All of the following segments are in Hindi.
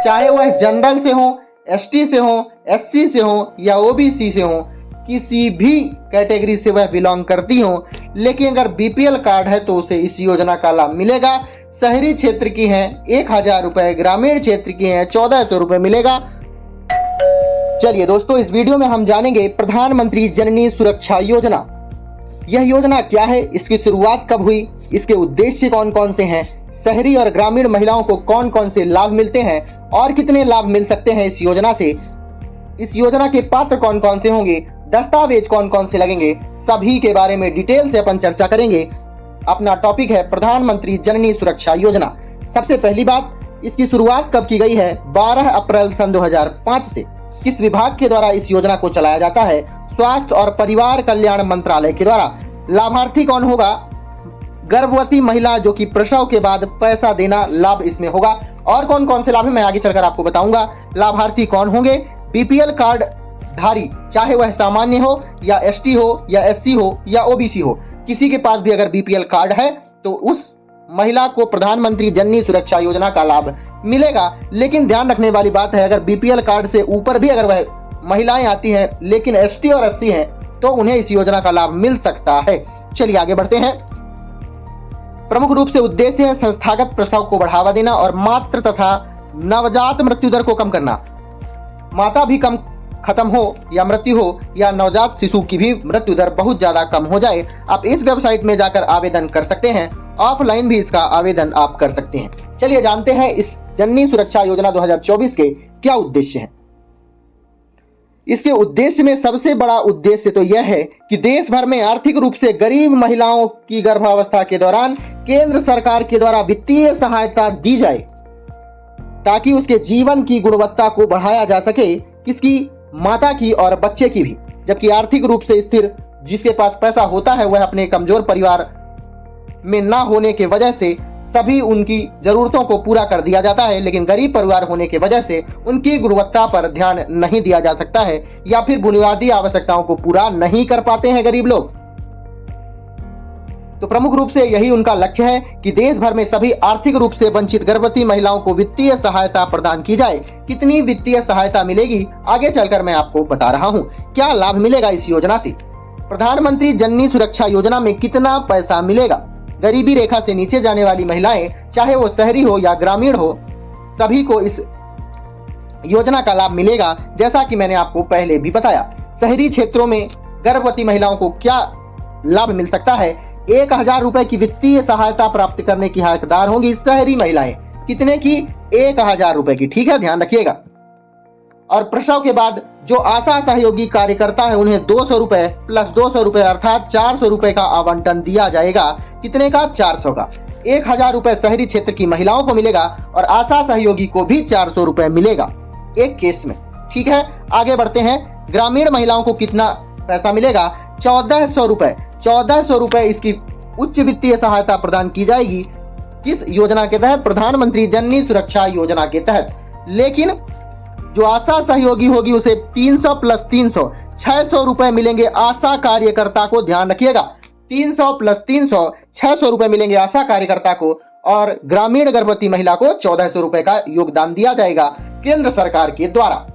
चाहे वह जनरल से हो, एसटी से हो, एससी से हो या ओबीसी से हो, किसी भी कैटेगरी से वह बिलोंग करती हो, लेकिन अगर बीपीएल कार्ड है तो उसे इस योजना का लाभ मिलेगा। शहरी क्षेत्र की है 1000 रुपए, ग्रामीण क्षेत्र की है 1400 रुपए मिलेगा। चलिए दोस्तों, इस वीडियो में हम जानेंगे प्रधानमंत्री जननी सुरक्षा योजना। यह योजना क्या है, इसकी शुरुआत कब हुई, इसके उद्देश्य कौन कौन से हैं, शहरी और ग्रामीण महिलाओं को कौन कौन से लाभ मिलते हैं और कितने लाभ मिल सकते हैं इस योजना से, इस योजना के पात्र कौन कौन से होंगे, दस्तावेज कौन कौन से लगेंगे, सभी के बारे में डिटेल से अपन चर्चा करेंगे। अपना टॉपिक है प्रधानमंत्री जननी सुरक्षा योजना। सबसे पहली बात, इसकी शुरुआत कब की गई है? 12 अप्रैल सन 2005 से। किस विभाग के द्वारा इस योजना को चलाया जाता है? स्वास्थ्य और परिवार कल्याण मंत्रालय के द्वारा। लाभार्थी कौन होगा? गर्भवती महिला जो कि प्रसव के बाद पैसा देना लाभ इसमें होगा। और कौन कौन से लाभ है मैं आगे चलकर आपको बताऊंगा। लाभार्थी कौन होंगे? बीपीएल कार्ड धारी, चाहे वह सामान्य हो या एसटी हो या एससी हो या ओबीसी हो, किसी के पास भी अगर बीपीएल कार्ड है तो उस महिला को प्रधानमंत्री जननी सुरक्षा योजना का लाभ मिलेगा। लेकिन ध्यान रखने वाली बात है, अगर बीपीएल कार्ड से ऊपर भी अगर वह महिलाएं आती हैं लेकिन एसटी और एससी हैं तो उन्हें इस योजना का लाभ मिल सकता है। चलिए आगे बढ़ते हैं। प्रमुख रूप से उद्देश्य है संस्थागत प्रसव को बढ़ावा देना और मातृ तथा नवजात मृत्यु दर को कम करना। माता भी कम खत्म हो या मृत्यु हो या नवजात शिशु की भी मृत्यु दर बहुत ज्यादा कम हो जाए, आप इस वेबसाइट में जाकर आवेदन कर सकते हैं। ऑफलाइन भी इसका आवेदन आप कर सकते हैं। चलिए जानते हैं इस जननी सुरक्षा योजना 2024 के क्या उद्देश्य हैं। इसके उद्देश्य में सबसे बड़ा उद्देश्य तो यह है कि देश भर में आर्थिक रूप से गरीब महिलाओं की गर्भावस्था के दौरान केंद्र सरकार के द्वारा वित्तीय सहायता दी जाए ताकि उसके जीवन की गुणवत्ता को बढ़ाया जा सके, किसकी? माता की और बच्चे की भी। जबकि आर्थिक रूप से स्थिर जिसके पास पैसा होता है वह अपने कमजोर परिवार में ना होने के वजह से सभी उनकी जरूरतों को पूरा कर दिया जाता है, लेकिन गरीब परिवार होने की वजह से उनकी गुणवत्ता पर ध्यान नहीं दिया जा सकता है या फिर बुनियादी आवश्यकताओं को पूरा नहीं कर पाते हैं गरीब लोग। तो प्रमुख रूप से यही उनका लक्ष्य है कि देश भर में सभी आर्थिक रूप से वंचित गर्भवती महिलाओं को वित्तीय सहायता प्रदान की जाए। कितनी वित्तीय सहायता मिलेगी आगे चलकर मैं आपको बता रहा हूँ। क्या लाभ मिलेगा इस योजना से? प्रधानमंत्री जननी सुरक्षा योजना में कितना पैसा मिलेगा? गरीबी रेखा से नीचे जाने वाली महिलाएं, चाहे वो शहरी हो या ग्रामीण हो, सभी को इस योजना का लाभ मिलेगा। जैसा कि मैंने आपको पहले भी बताया, शहरी क्षेत्रों में गर्भवती महिलाओं को क्या लाभ मिल सकता है? 1000 रुपए की वित्तीय सहायता प्राप्त करने की हकदार होंगी शहरी महिलाएं। कितने की? 1000 रुपए की। ठीक है, ध्यान रखिएगा। और प्रसव के बाद जो आशा सहयोगी कार्यकर्ता है उन्हें 200 रुपए प्लस 200 रुपए अर्थात 400 रुपए का आवंटन दिया जाएगा। कितने का? 400 का। 1000 रुपए शहरी क्षेत्र की महिलाओं को मिलेगा और आशा सहयोगी को भी 400 रुपए मिलेगा एक केस में। ठीक है, आगे बढ़ते हैं। ग्रामीण महिलाओं को कितना पैसा मिलेगा? 1400 रुपए। 1400 रुपए इसकी उच्च वित्तीय सहायता प्रदान की जाएगी। किस योजना के तहत? प्रधानमंत्री जननी सुरक्षा योजना के तहत। लेकिन जो आशा सहयोगी होगी उसे 300 प्लस 300 600 रुपए मिलेंगे आशा कार्यकर्ता को। ध्यान रखिएगा, 300 प्लस 300 600 रुपए मिलेंगे आशा कार्यकर्ता को और ग्रामीण गर्भवती महिला को 1400 रुपए का योगदान दिया जाएगा केंद्र सरकार के द्वारा।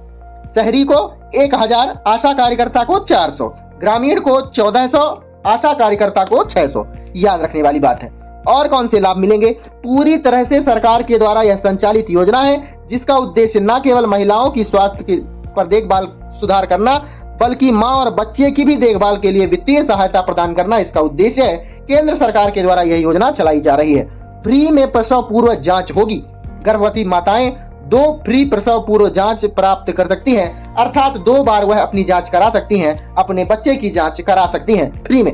शहरी को 1000, आशा कार्यकर्ता को 400, ग्रामीण को 1400, आशा कार्यकर्ता को 600। याद रखने वाली बात है। और कौन से लाभ मिलेंगे? पूरी तरह से सरकार के द्वारा यह संचालित योजना है जिसका उद्देश्य न केवल महिलाओं की स्वास्थ्य पर देखभाल सुधार करना बल्कि मां और बच्चे की भी देखभाल के लिए वित्तीय सहायता प्रदान करना इसका उद्देश्य है। केंद्र सरकार के द्वारा यह योजना चलाई जा रही है। फ्री में प्रसव पूर्व जांच होगी। गर्भवती माताएं 2 फ्री प्रसव पूर्व जांच प्राप्त कर सकती हैं, अर्थात 2 बार वह अपनी जांच करा सकती हैं, अपने बच्चे की जांच करा सकती हैं फ्री में,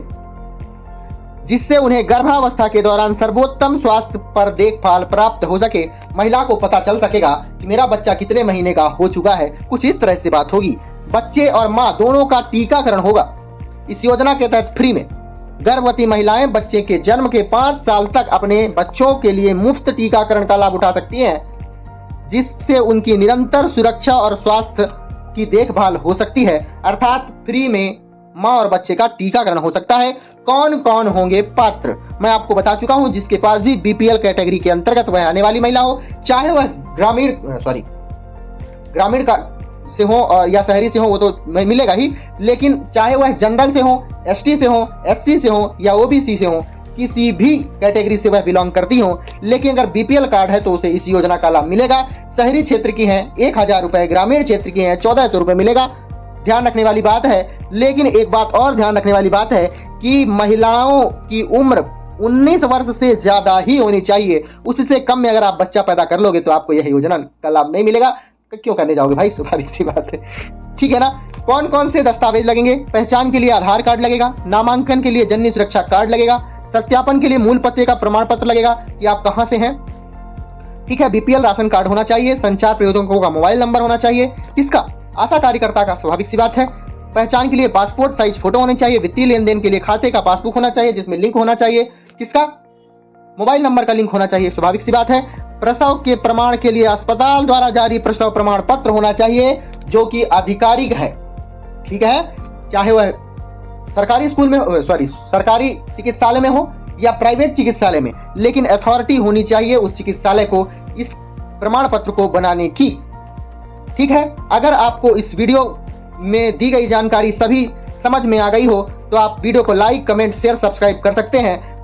जिससे उन्हें गर्भावस्था के दौरान सर्वोत्तम स्वास्थ्य पर देखभाल प्राप्त हो सके। महिला को पता चल सकेगा कि मेरा बच्चा कितने महीने का हो चुका है। कुछ इस तरह से बात होगी। बच्चे और मां दोनों का टीकाकरण होगा इस योजना के तहत फ्री में। गर्भवती महिलाएं बच्चे के जन्म के 5 साल तक अपने बच्चों के लिए मुफ्त टीकाकरण का लाभ उठा सकती हैं, जिससे उनकी निरंतर सुरक्षा और स्वास्थ्य की देखभाल हो सकती है। अर्थात फ्री में मां और बच्चे का टीकाकरण हो सकता है। कौन कौन होंगे पात्र मैं आपको बता चुका हूं। जिसके पास भी बीपीएल कैटेगरी के अंतर्गत वह आने वाली महिला हो, चाहे वह ग्रामीण का से हो या शहरी से हो वो तो मिलेगा ही, लेकिन चाहे वह जनरल से हो, एसटी से हो, एससी से हो या ओबीसी से हो, किसी भी कैटेगरी से वह बिलोंग करती हो, लेकिन अगर बीपीएल कार्ड है तो उसे इस योजना का लाभ मिलेगा। शहरी क्षेत्र की है 1000 रुपए, ग्रामीण क्षेत्र की है 1400 रुपए मिलेगा। ध्यान रखने वाली बात है, लेकिन एक बात और ध्यान रखने वाली बात है कि महिलाओं की उम्र 19 वर्ष से ज्यादा ही होनी चाहिए। उससे कम में अगर आप बच्चा पैदा कर लोगे तो आपको यह योजना का लाभ नहीं मिलेगा। क्यों करने जाओगे भाई, स्वाभाविक सी बात है, ठीक है ना। कौन कौन से दस्तावेज लगेंगे? पहचान के लिए आधार कार्ड लगेगा, नामांकन के लिए जननी सुरक्षा कार्ड लगेगा, सत्यापन के लिए मूल पते का प्रमाण पत्र लगेगा कि आप कहां से हैं, ठीक है। बीपीएल राशन कार्ड होना चाहिए, संचार प्रयोजकों का मोबाइल नंबर होना चाहिए, किसका? आशा कार्यकर्ता का, स्वाभाविक सी बात है। पहचान के लिए पासपोर्ट साइज फोटो होनी चाहिए, वित्तीय लेन देन के लिए खाते का पासबुक होना चाहिए जिसमें लिंक होना चाहिए, किसका? मोबाइल नंबर का लिंक होना चाहिए, स्वाभाविक सी बात है। प्रसव के प्रमाण के लिए अस्पताल द्वारा जारी प्रसव प्रमाण पत्र होना चाहिए जो कि आधिकारिक है, ठीक है। चाहे वह सरकारी स्कूल में, सरकारी चिकित्सालय में हो या प्राइवेट चिकित्सालय में, लेकिन अथॉरिटी होनी चाहिए उस चिकित्सालय को इस प्रमाण पत्र को बनाने की, ठीक है। अगर आपको इस वीडियो में दी गई जानकारी सभी समझ में आ गई हो तो आप वीडियो को लाइक, कमेंट, शेयर, सब्सक्राइब कर सकते हैं।